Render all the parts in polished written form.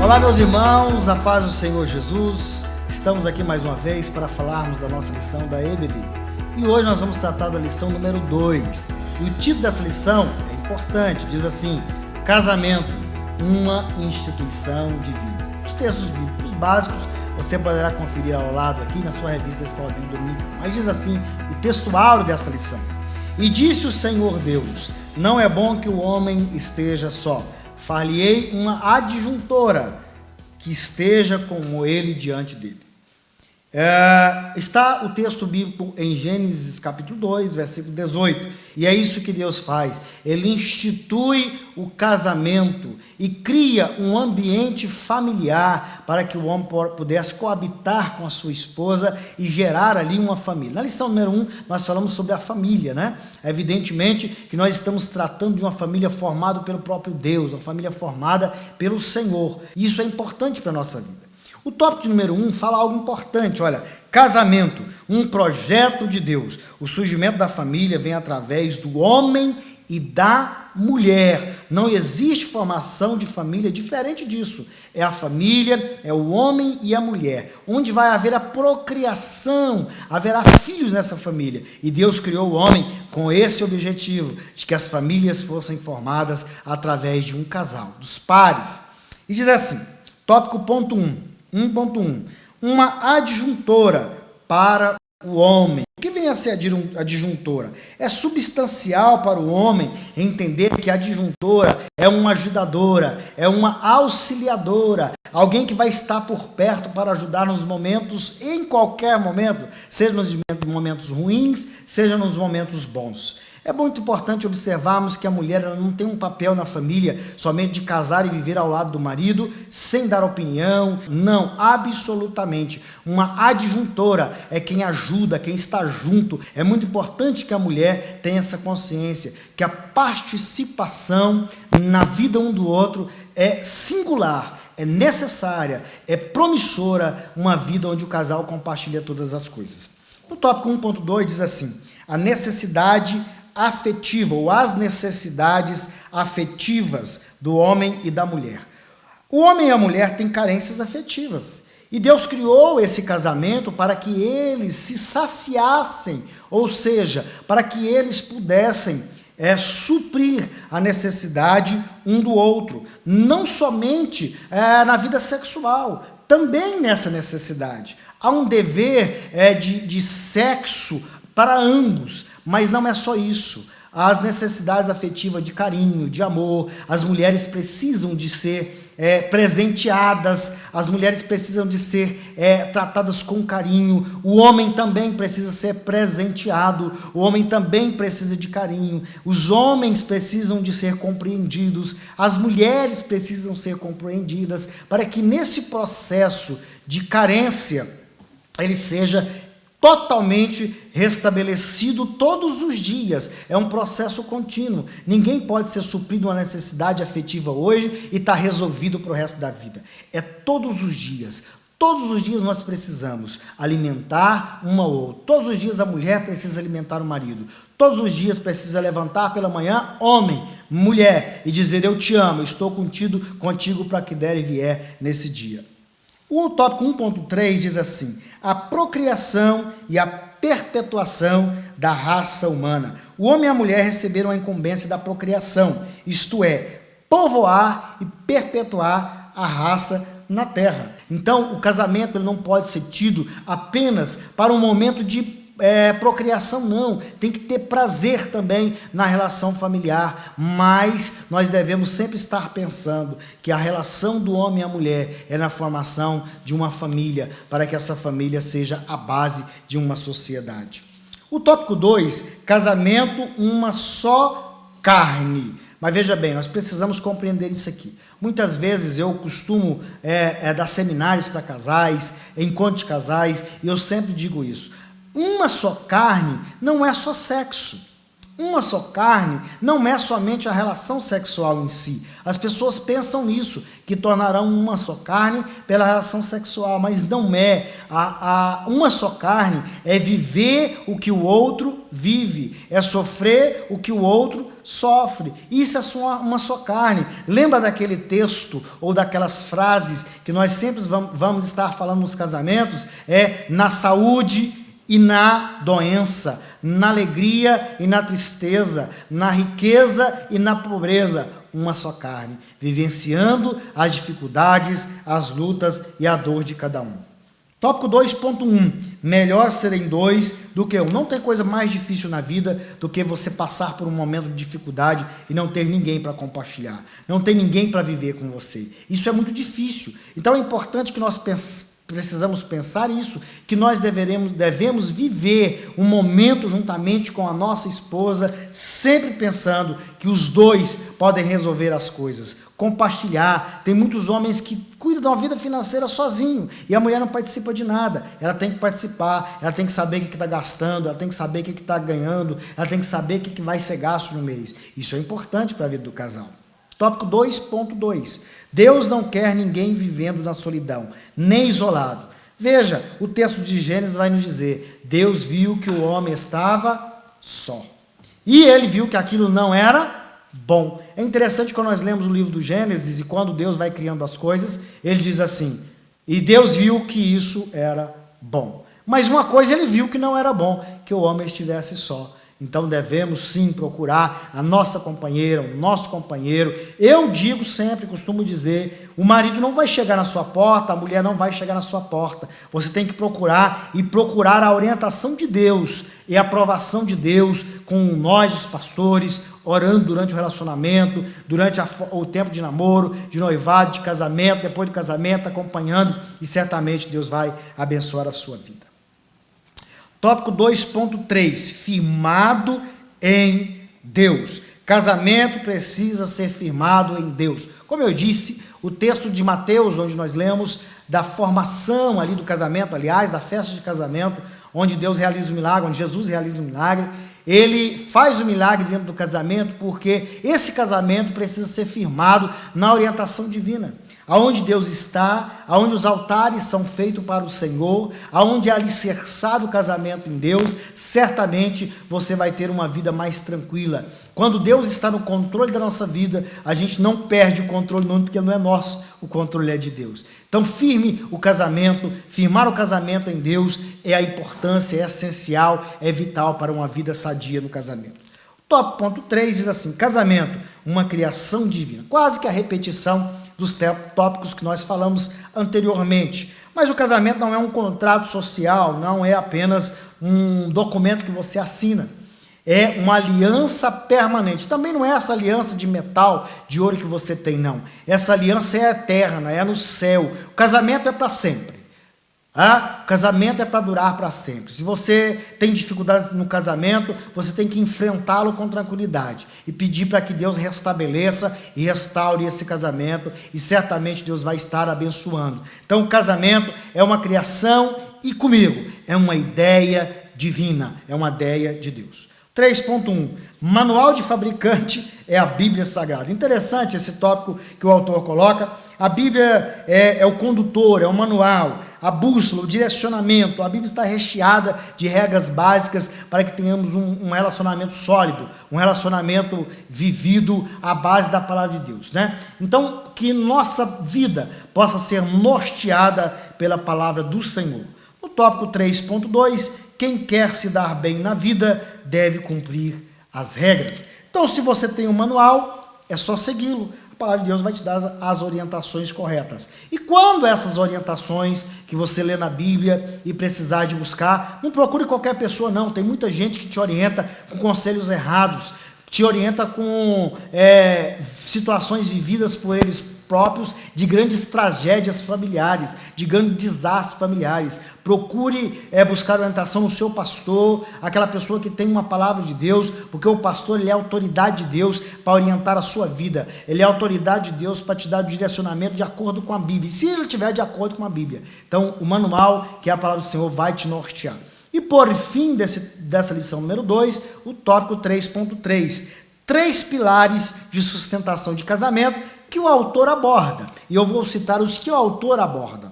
Olá, meus irmãos, a paz do Senhor Jesus. Estamos aqui mais uma vez para falarmos da nossa lição da EBD. E hoje nós vamos tratar da lição número 2. E o título dessa lição é importante, diz assim: Casamento, uma instituição divina. Os textos bíblicos básicos você poderá conferir ao lado aqui na sua revista da Escola Bíblica Dominical. Mas diz assim o texto áureo desta lição: E disse o Senhor Deus: Não é bom que o homem esteja só. Far-lhe-ei uma adjuntora que esteja como ele diante dele. Está o texto bíblico em Gênesis capítulo 2, versículo 18. E é isso que Deus faz. Ele institui o casamento e cria um ambiente familiar para que o homem pudesse coabitar com a sua esposa e gerar ali uma família. Na lição número 1, nós falamos sobre a família, né? Evidentemente que nós estamos tratando de uma família formada pelo próprio Deus, uma família formada pelo Senhor. E isso é importante para a nossa vida. O tópico número 1 fala algo importante, olha: casamento, um projeto de Deus. O surgimento da família vem através do homem e da mulher. Não existe formação de família diferente disso. É a família, é o homem e a mulher, onde vai haver a procriação, haverá filhos nessa família. E Deus criou o homem com esse objetivo, de que as famílias fossem formadas através de um casal, dos pares. E diz assim, tópico ponto 1.1, uma adjuntora para o homem. O que vem a ser adjuntora? É substancial para o homem entender que a adjuntora é uma ajudadora, é uma auxiliadora, alguém que vai estar por perto para ajudar nos momentos, em qualquer momento, seja nos momentos ruins, seja nos momentos bons. É muito importante observarmos que a mulher ela não tem um papel na família somente de casar e viver ao lado do marido sem dar opinião. Não, absolutamente. Uma adjuntora é quem ajuda, quem está junto. É muito importante que a mulher tenha essa consciência, que a participação na vida um do outro é singular, é necessária, é promissora, uma vida onde o casal compartilha todas as coisas. No tópico 1.2 diz assim: a necessidade afetiva, ou as necessidades afetivas do homem e da mulher. O homem e a mulher têm carências afetivas. E Deus criou esse casamento para que eles se saciassem, ou seja, para que eles pudessem suprir a necessidade um do outro. Não somente na vida sexual, também nessa necessidade. Há um dever de sexo para ambos. Mas não é só isso. As necessidades afetivas de carinho, de amor, as mulheres precisam de ser presenteadas, as mulheres precisam de ser tratadas com carinho, o homem também precisa ser presenteado, o homem também precisa de carinho, os homens precisam de ser compreendidos, as mulheres precisam ser compreendidas, para que nesse processo de carência ele seja totalmente restabelecido todos os dias. É um processo contínuo. Ninguém pode ser suprido uma necessidade afetiva hoje e estar resolvido para o resto da vida. É todos os dias. Todos os dias nós precisamos alimentar uma ou outra. Todos os dias a mulher precisa alimentar o marido. Todos os dias precisa levantar pela manhã, homem, mulher, e dizer: eu te amo, estou contigo para que der e vier nesse dia. O tópico 1.3 diz assim: a procriação e a perpetuação da raça humana. O homem e a mulher receberam a incumbência da procriação, isto é, povoar e perpetuar a raça na terra. Então, o casamento ele não pode ser tido apenas para um momento de procriação, não. Tem que ter prazer também na relação familiar, mas nós devemos sempre estar pensando que a relação do homem e a mulher é na formação de uma família, para que essa família seja a base de uma sociedade. O tópico 2, casamento, uma só carne. Mas veja bem, nós precisamos compreender isso aqui. Muitas vezes eu costumo dar seminários para casais, encontros de casais, e eu sempre digo isso. Uma só carne não é só sexo. Uma só carne não é somente a relação sexual em si. As pessoas pensam nisso, que tornarão uma só carne pela relação sexual, mas não é. Uma só carne é viver o que o outro vive, é sofrer o que o outro sofre. Isso é uma só carne. Lembra daquele texto ou daquelas frases que nós sempre vamos estar falando nos casamentos? Na saúde e na doença, na alegria e na tristeza, na riqueza e na pobreza, uma só carne, vivenciando as dificuldades, as lutas e a dor de cada um. Tópico 2.1, melhor serem dois do que um. Não tem coisa mais difícil na vida do que você passar por um momento de dificuldade e não ter ninguém para compartilhar, não ter ninguém para viver com você. Isso é muito difícil. Então é importante que nós precisamos pensar isso, que nós devemos viver um momento juntamente com a nossa esposa, sempre pensando que os dois podem resolver as coisas, compartilhar. Tem muitos homens que cuidam da vida financeira sozinho e a mulher não participa de nada. Ela tem que participar, ela tem que saber o que está gastando, ela tem que saber o que está ganhando, ela tem que saber o que vai ser gasto no mês. Isso é importante para a vida do casal. Tópico 2.2. Deus não quer ninguém vivendo na solidão, nem isolado. Veja, o texto de Gênesis vai nos dizer, Deus viu que o homem estava só. E ele viu que aquilo não era bom. É interessante quando nós lemos o livro do Gênesis e quando Deus vai criando as coisas, ele diz assim, e Deus viu que isso era bom. Mas uma coisa ele viu que não era bom, que o homem estivesse só. Então devemos sim procurar a nossa companheira, o nosso companheiro. Eu digo sempre, costumo dizer, o marido não vai chegar na sua porta, a mulher não vai chegar na sua porta. Você tem que procurar a orientação de Deus e a aprovação de Deus com nós, os pastores, orando durante o relacionamento, durante o tempo de namoro, de noivado, de casamento, depois do casamento, acompanhando, e certamente Deus vai abençoar a sua vida. Tópico 2.3, firmado em Deus. Casamento precisa ser firmado em Deus. Como eu disse, o texto de Mateus, onde nós lemos da formação ali do casamento, aliás, da festa de casamento, onde Deus realiza o milagre, onde Jesus realiza o milagre, ele faz o milagre dentro do casamento porque esse casamento precisa ser firmado na orientação divina. Aonde Deus está, aonde os altares são feitos para o Senhor, aonde é alicerçado o casamento em Deus, certamente você vai ter uma vida mais tranquila. Quando Deus está no controle da nossa vida, a gente não perde o controle não, porque não é nosso, o controle é de Deus. Então firme o casamento, firmar o casamento em Deus é a importância, é essencial, é vital para uma vida sadia no casamento. Ponto 3 diz assim, casamento, uma criação divina, quase que a repetição dos tópicos que nós falamos anteriormente. Mas o casamento não é um contrato social, não é apenas um documento que você assina. É uma aliança permanente. Também não é essa aliança de metal, de ouro que você tem, não. Essa aliança é eterna, é no céu. O casamento é para sempre. O casamento é para durar para sempre. Se você tem dificuldade no casamento, você tem que enfrentá-lo com tranquilidade e pedir para que Deus restabeleça e restaure esse casamento e certamente Deus vai estar abençoando. Então o casamento é uma criação e comigo, é uma ideia divina, é uma ideia de Deus. 3.1, manual de fabricante é a Bíblia Sagrada. Interessante esse tópico que o autor coloca. A Bíblia é o condutor, é o manual, a bússola, o direcionamento. A Bíblia está recheada de regras básicas para que tenhamos um relacionamento sólido, um relacionamento vivido à base da palavra de Deus, né? Então, que nossa vida possa ser norteada pela palavra do Senhor. No tópico 3.2, quem quer se dar bem na vida deve cumprir as regras. Então, se você tem um manual, é só segui-lo. A palavra de Deus vai te dar as orientações corretas. E quando essas orientações que você lê na Bíblia e precisar de buscar, não procure qualquer pessoa, não. Tem muita gente que te orienta com conselhos errados, te orienta com situações vividas por eles próprios, de grandes tragédias familiares, de grandes desastres familiares. Procure buscar orientação no seu pastor, aquela pessoa que tem uma palavra de Deus, porque o pastor ele é a autoridade de Deus para orientar a sua vida, ele é a autoridade de Deus para te dar o direcionamento de acordo com a Bíblia, se ele estiver de acordo com a Bíblia. Então, o manual, que é a palavra do Senhor, vai te nortear. E por fim dessa lição número 2, o tópico 3.3, 3 pilares de sustentação de casamento que o autor aborda. E eu vou citar os que o autor aborda.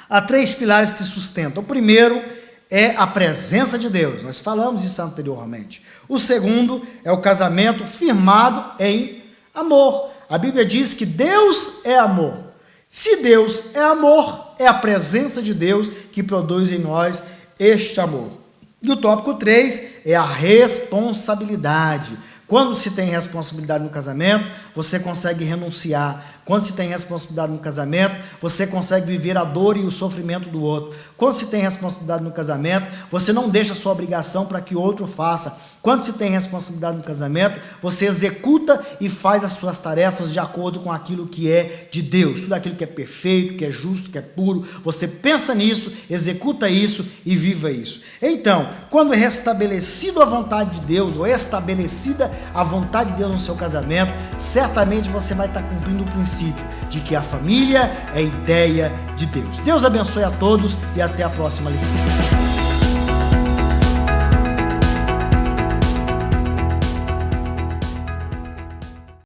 Há 3 pilares que sustentam. O primeiro é a presença de Deus. Nós falamos isso anteriormente. O segundo é o casamento firmado em amor. A Bíblia diz que Deus é amor. Se Deus é amor, é a presença de Deus que produz em nós este amor. E o tópico 3 é a responsabilidade. Quando se tem responsabilidade no casamento, você consegue renunciar. Quando se tem responsabilidade no casamento, você consegue viver a dor e o sofrimento do outro. Quando se tem responsabilidade no casamento, você não deixa a sua obrigação para que o outro faça. Quando se tem responsabilidade no casamento, você executa e faz as suas tarefas de acordo com aquilo que é de Deus. Tudo aquilo que é perfeito, que é justo, que é puro. Você pensa nisso, executa isso e viva isso. Então, quando é restabelecida a vontade de Deus, ou estabelecida a vontade de Deus no seu casamento, certamente você vai estar cumprindo o princípio de que a família é ideia de Deus. Deus abençoe a todos e até a próxima lição.